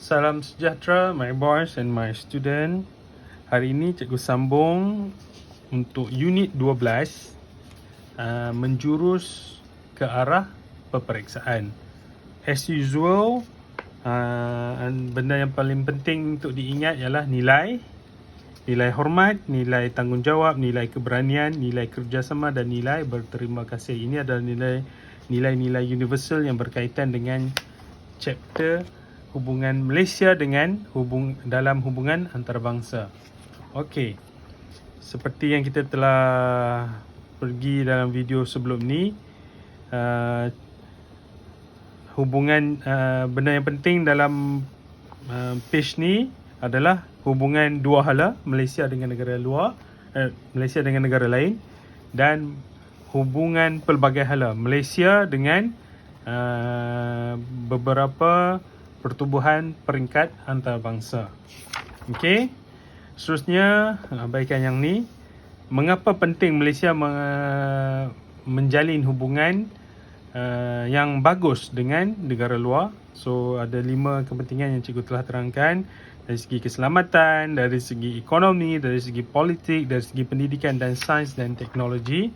Salam sejahtera my boys and my student. Hari ini cikgu sambung untuk unit 12 menjurus ke arah peperiksaan. As usual, benda yang paling penting untuk diingat ialah nilai hormat, nilai tanggungjawab, nilai keberanian, nilai kerjasama dan nilai berterima kasih. Ini adalah nilai-nilai universal yang berkaitan dengan chapter hubungan Malaysia dengan dalam hubungan antarabangsa. Okey. Seperti yang kita telah pergi dalam video sebelum ni, benda yang penting dalam page ni adalah hubungan dua hala, Malaysia dengan negara luar, Malaysia dengan negara lain, dan hubungan pelbagai hala, Malaysia dengan beberapa pertubuhan peringkat antarabangsa. Okey. Seterusnya, abaikan yang ni. Mengapa penting Malaysia menjalin hubungan yang bagus dengan negara luar? So, ada 5 kepentingan yang cikgu telah terangkan. Dari segi keselamatan, dari segi ekonomi, dari segi politik, dari segi pendidikan dan sains dan teknologi.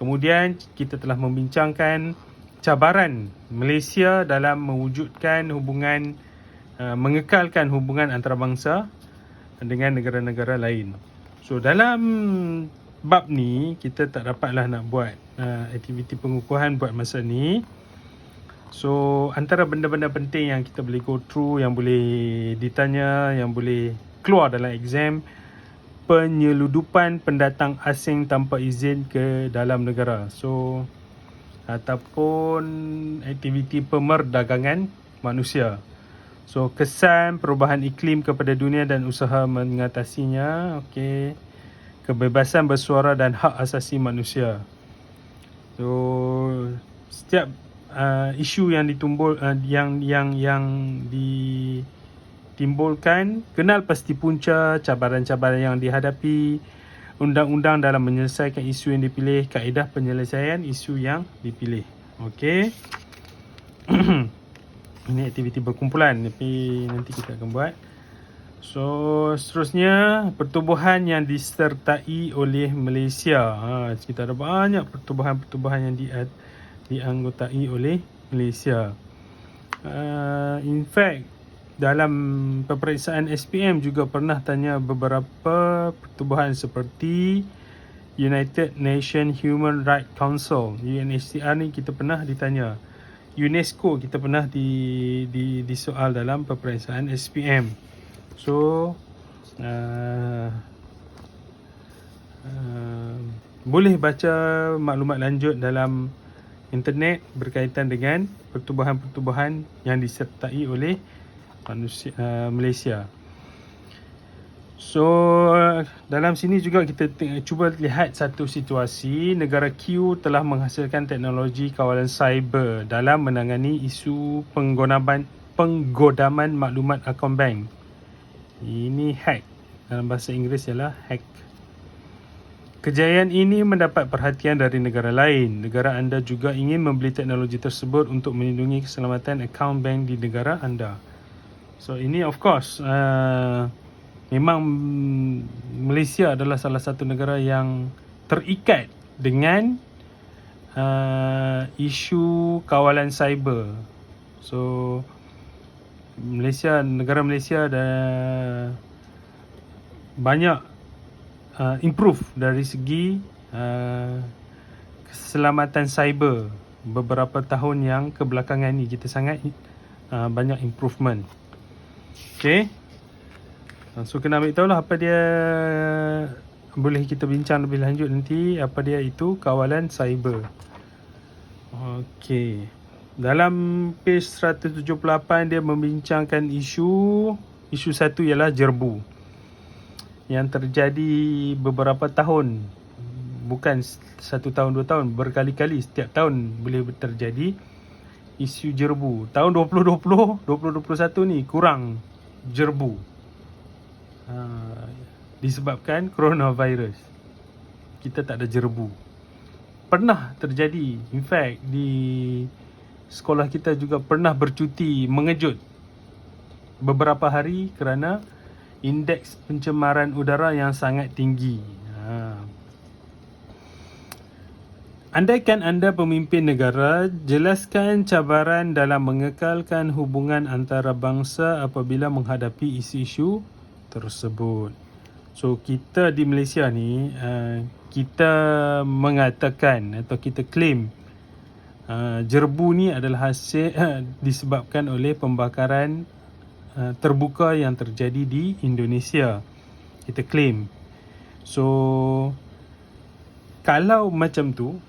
Kemudian, kita telah membincangkan cabaran Malaysia dalam mewujudkan hubungan, mengekalkan hubungan antarabangsa dengan negara-negara lain. So dalam bab ni kita tak dapatlah nak buat aktiviti pengukuhan buat masa ni. So antara benda-benda penting yang kita boleh go through, yang boleh ditanya, yang boleh keluar dalam exam, penyeludupan pendatang asing tanpa izin ke dalam negara. So ataupun aktiviti pemerdagangan manusia. So kesan perubahan iklim kepada dunia dan usaha mengatasinya. Okey. Kebebasan bersuara dan hak asasi manusia. So setiap isu yang ditimbulkan, kenal pasti punca, cabaran-cabaran yang dihadapi, undang-undang dalam menyelesaikan isu yang dipilih, kaedah penyelesaian isu yang dipilih. Okey. Ini aktiviti berkumpulan, tapi nanti kita akan buat. So, seterusnya, pertubuhan yang disertai oleh Malaysia. Kita ada banyak pertubuhan yang dianggotai oleh Malaysia. In fact, dalam peperiksaan SPM juga pernah tanya beberapa pertubuhan seperti United Nations Human Rights Council, UNHCR ni kita pernah ditanya. UNESCO kita pernah disoal dalam peperiksaan SPM. So boleh baca maklumat lanjut dalam internet berkaitan dengan pertubuhan-pertubuhan yang disertai oleh Malaysia. So dalam sini juga kita cuba lihat satu situasi. Negara Q telah menghasilkan teknologi kawalan cyber dalam menangani isu penggodaman maklumat akaun bank. Ini hack. Dalam bahasa Inggeris ialah hack. Kejayaan ini mendapat perhatian dari negara lain. Negara anda juga ingin membeli teknologi tersebut untuk melindungi keselamatan akaun bank di negara anda. So ini of course memang Malaysia adalah salah satu negara yang terikat dengan isu kawalan cyber. So negara Malaysia ada banyak improve dari segi keselamatan cyber. Beberapa tahun yang kebelakangan ni kita sangat banyak improvement. Okay. So kena ambil tahu lah apa dia, boleh kita bincang lebih lanjut nanti apa dia itu kawalan cyber. Okay. Dalam page 178 dia membincangkan isu satu ialah jerbu yang terjadi beberapa tahun, bukan 1 tahun 2 tahun, berkali-kali, setiap tahun boleh terjadi isu jerbu. Tahun 2021 ni kurang jerbu disebabkan coronavirus. Kita tak ada jerbu. Pernah terjadi, in fact di sekolah kita juga pernah bercuti mengejut beberapa hari kerana indeks pencemaran udara yang sangat tinggi. Andaikan anda pemimpin negara, jelaskan cabaran dalam mengekalkan hubungan antara bangsa apabila menghadapi isu-isu tersebut. So, kita di Malaysia ni, kita mengatakan atau kita claim jerbu ni adalah hasil disebabkan oleh pembakaran terbuka yang terjadi di Indonesia. Kita claim. So, kalau macam tu,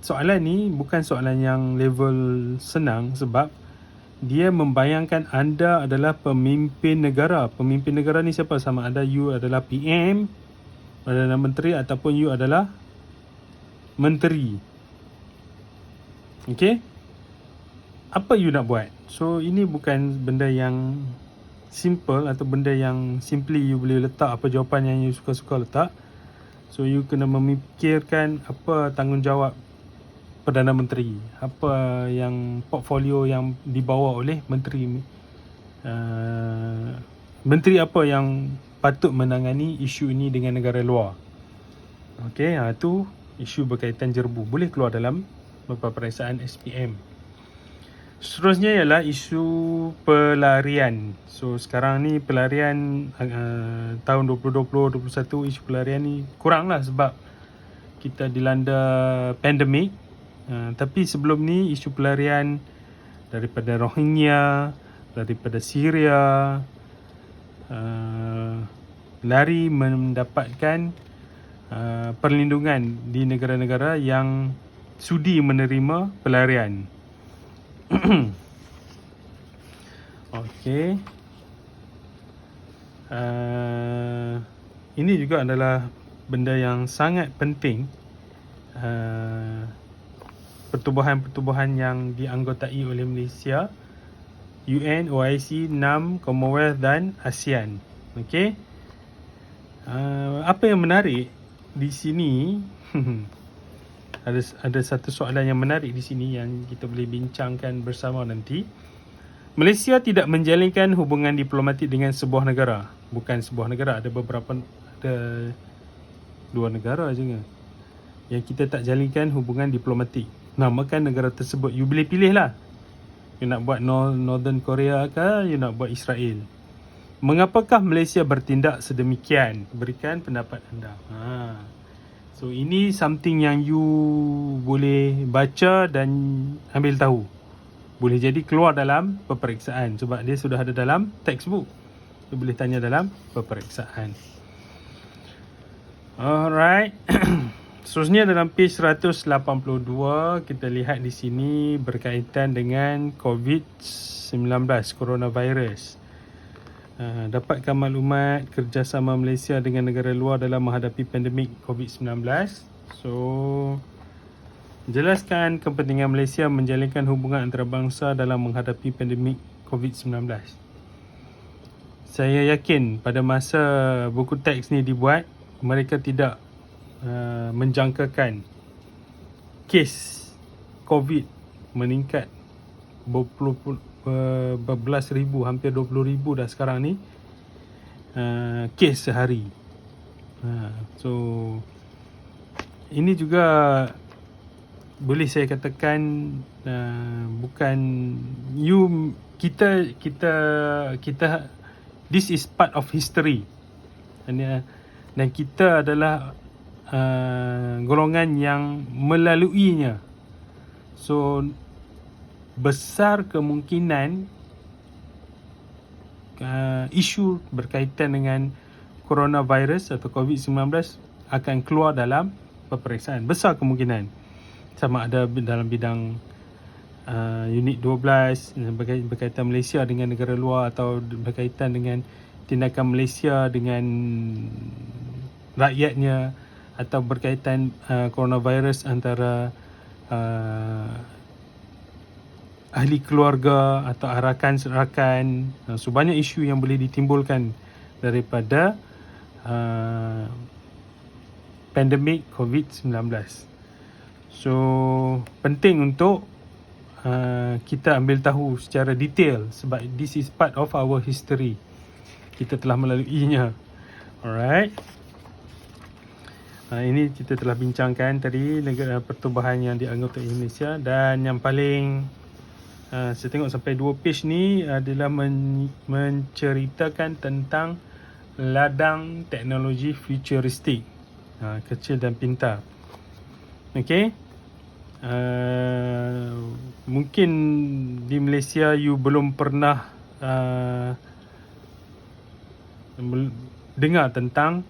soalan ni bukan soalan yang level senang sebab dia membayangkan anda adalah pemimpin negara. Pemimpin negara ni siapa? Sama ada you adalah PM, adalah menteri ataupun you adalah menteri. Okay? Apa you nak buat? So, ini bukan benda yang simple atau benda yang simply you boleh letak apa jawapan yang you suka-suka letak. So, you kena memikirkan apa tanggungjawab Perdana Menteri, apa yang portfolio yang dibawa oleh menteri, menteri apa yang patut menangani isu ini dengan negara luar. Okey, itu isu berkaitan jerbu boleh keluar dalam peperiksaan SPM. Seterusnya ialah isu pelarian. So sekarang ni pelarian tahun 2020-2021 isu pelarian ni kurang lah sebab kita dilanda pandemik. Tapi sebelum ni isu pelarian daripada Rohingya, daripada Syria, lari mendapatkan perlindungan di negara-negara yang sudi menerima pelarian. Okey. Ini juga adalah benda yang sangat penting. Pertubuhan-pertubuhan yang dianggotai oleh Malaysia, UN, OIC, NAM, Commonwealth dan ASEAN. Okey. Apa yang menarik di sini ada satu soalan yang menarik di sini yang kita boleh bincangkan bersama nanti. Malaysia tidak menjalinkan hubungan diplomatik dengan sebuah negara. Bukan sebuah negara, ada dua negara je yang kita tak jalinkan hubungan diplomatik. Namakan negara tersebut. You boleh pilih lah. You nak buat Northern Korea ke, you nak buat Israel. Mengapakah Malaysia bertindak sedemikian? Berikan pendapat anda. So ini something yang you boleh baca dan ambil tahu. Boleh jadi keluar dalam peperiksaan sebab dia sudah ada dalam textbook. You boleh tanya dalam peperiksaan. Alright. Seterusnya dalam page 182 kita lihat di sini berkaitan dengan COVID-19, coronavirus. Dapatkan maklumat kerjasama Malaysia dengan negara luar dalam menghadapi pandemik COVID-19. So, jelaskan kepentingan Malaysia menjalinkan hubungan antarabangsa dalam menghadapi pandemik COVID-19. Saya yakin pada masa buku teks ni dibuat, mereka tidak menjangkakan kes COVID meningkat berbelas ribu, hampir 20,000 dah sekarang ni kes sehari. So ini juga boleh saya katakan bukan kita this is part of history dan kita adalah golongan yang melaluinya. So besar kemungkinan isu berkaitan dengan coronavirus atau COVID-19 akan keluar dalam peperiksaan. Besar kemungkinan. Sama ada dalam bidang unit 12 berkaitan Malaysia dengan negara luar atau berkaitan dengan tindakan Malaysia dengan rakyatnya atau berkaitan coronavirus antara ahli keluarga atau rakan-rakan. So banyak isu yang boleh ditimbulkan daripada pandemik COVID-19. So penting untuk kita ambil tahu secara detail, sebab this is part of our history. Kita telah melaluinya. Alright. Ini kita telah bincangkan tadi negara pertubuhan yang dianggota Indonesia, dan yang paling saya tengok sampai 2 page ni adalah menceritakan tentang ladang teknologi futuristik, kecil dan pintar. Okey. Mungkin di Malaysia you belum pernah dengar tentang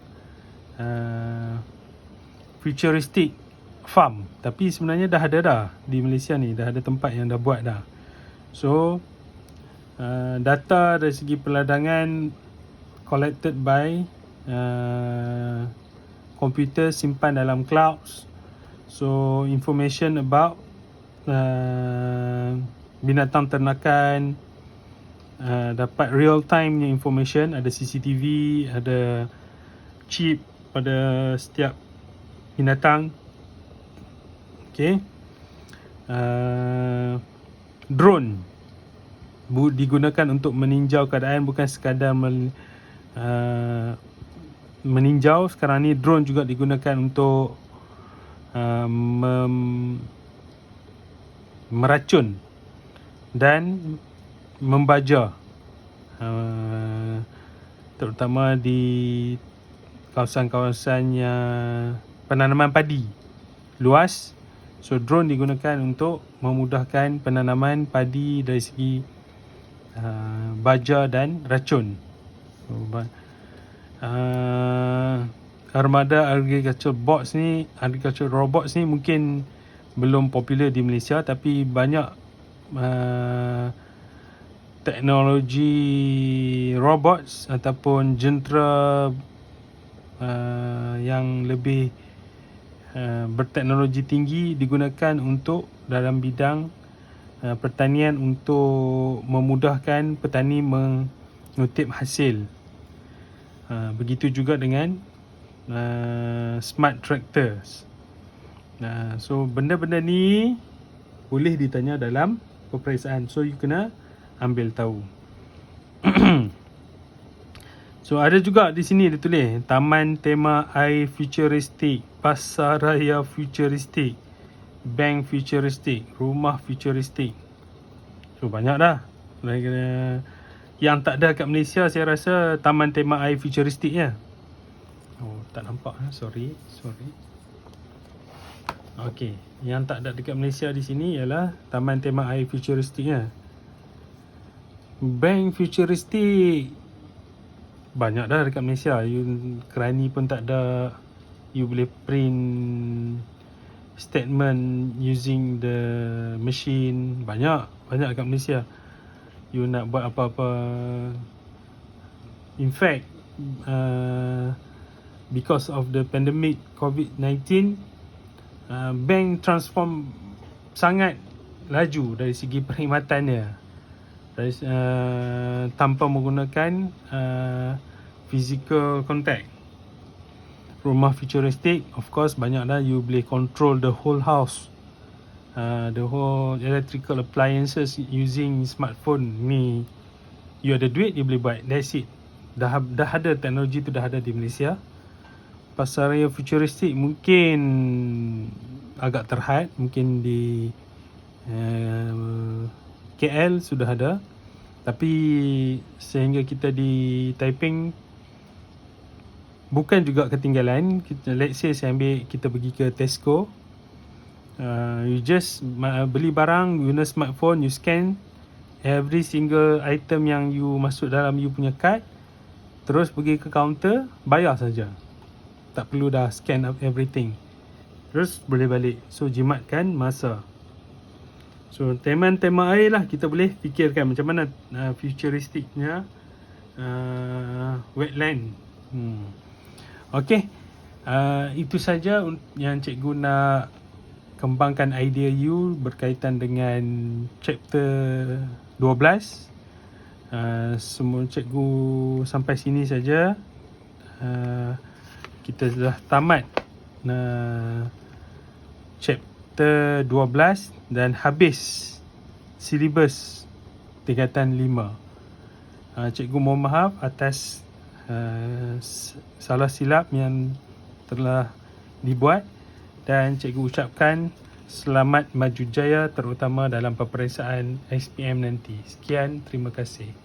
futuristic farm, tapi sebenarnya dah ada di Malaysia ni, dah ada tempat yang dah buat dah. So data dari segi peladangan collected by komputer, simpan dalam clouds. So information about binatang ternakan, dapat real time information, ada CCTV, ada chip pada setiap binatang. Okay. Drone digunakan untuk meninjau keadaan, bukan sekadar meninjau. Sekarang ni drone juga digunakan untuk meracun dan membaja, terutama di kawasan-kawasan yang penanaman padi luas. So drone digunakan untuk memudahkan penanaman padi dari segi baja dan racun. Armada agriculture robots ni mungkin belum popular di Malaysia, tapi banyak teknologi robots ataupun jentera yang lebih berteknologi tinggi digunakan untuk dalam bidang pertanian, untuk memudahkan petani mengutip hasil. Begitu juga dengan smart tractors. So benda-benda ni boleh ditanya dalam peperiksaan, so you kena ambil tahu. So ada juga di sini dia tulis Taman Tema Air Futuristik, Pasaraya Futuristik, Bank Futuristik, Rumah Futuristik. So banyak dah. Yang tak ada kat Malaysia saya rasa Taman Tema Air Futuristik ya. Oh, tak nampak. Sorry. Okey, yang tak ada dekat Malaysia di sini ialah Taman Tema Air Futuristik ya. Bank Futuristik banyak dah dekat Malaysia. Kerani pun tak ada. You boleh print statement using the machine. Banyak dekat Malaysia. You nak buat apa-apa. In fact, because of the pandemic COVID-19, bank transform sangat laju dari segi perkhidmatannya, dari, tanpa menggunakan physical contact. Rumah futuristik, of course, banyak dah. You boleh control the whole house, the whole electrical appliances using smartphone. Ni you ada duit, you boleh buat. That's it. Dah ada teknologi tu, dah ada di Malaysia. Pasaraya futuristik mungkin agak terhad, mungkin di KL sudah ada, tapi sehingga kita di Taiping bukan juga ketinggalan. Let's say kita pergi ke Tesco, you just beli barang guna smartphone, you scan every single item yang you masuk dalam you punya card, terus pergi ke kaunter, bayar saja. Tak perlu dah scan up everything, terus boleh balik. So jimatkan masa. So tema air lah, kita boleh fikirkan macam mana futuristiknya wetland. Okay, itu saja yang cikgu nak kembangkan idea you berkaitan dengan chapter 12. Semua cikgu sampai sini saja. Kita dah tamat chapter 12 dan habis silibus tingkatan 5. Cikgu mohon maaf atas salah silap yang telah dibuat, dan cikgu ucapkan selamat maju jaya terutama dalam peperiksaan SPM nanti. Sekian, terima kasih.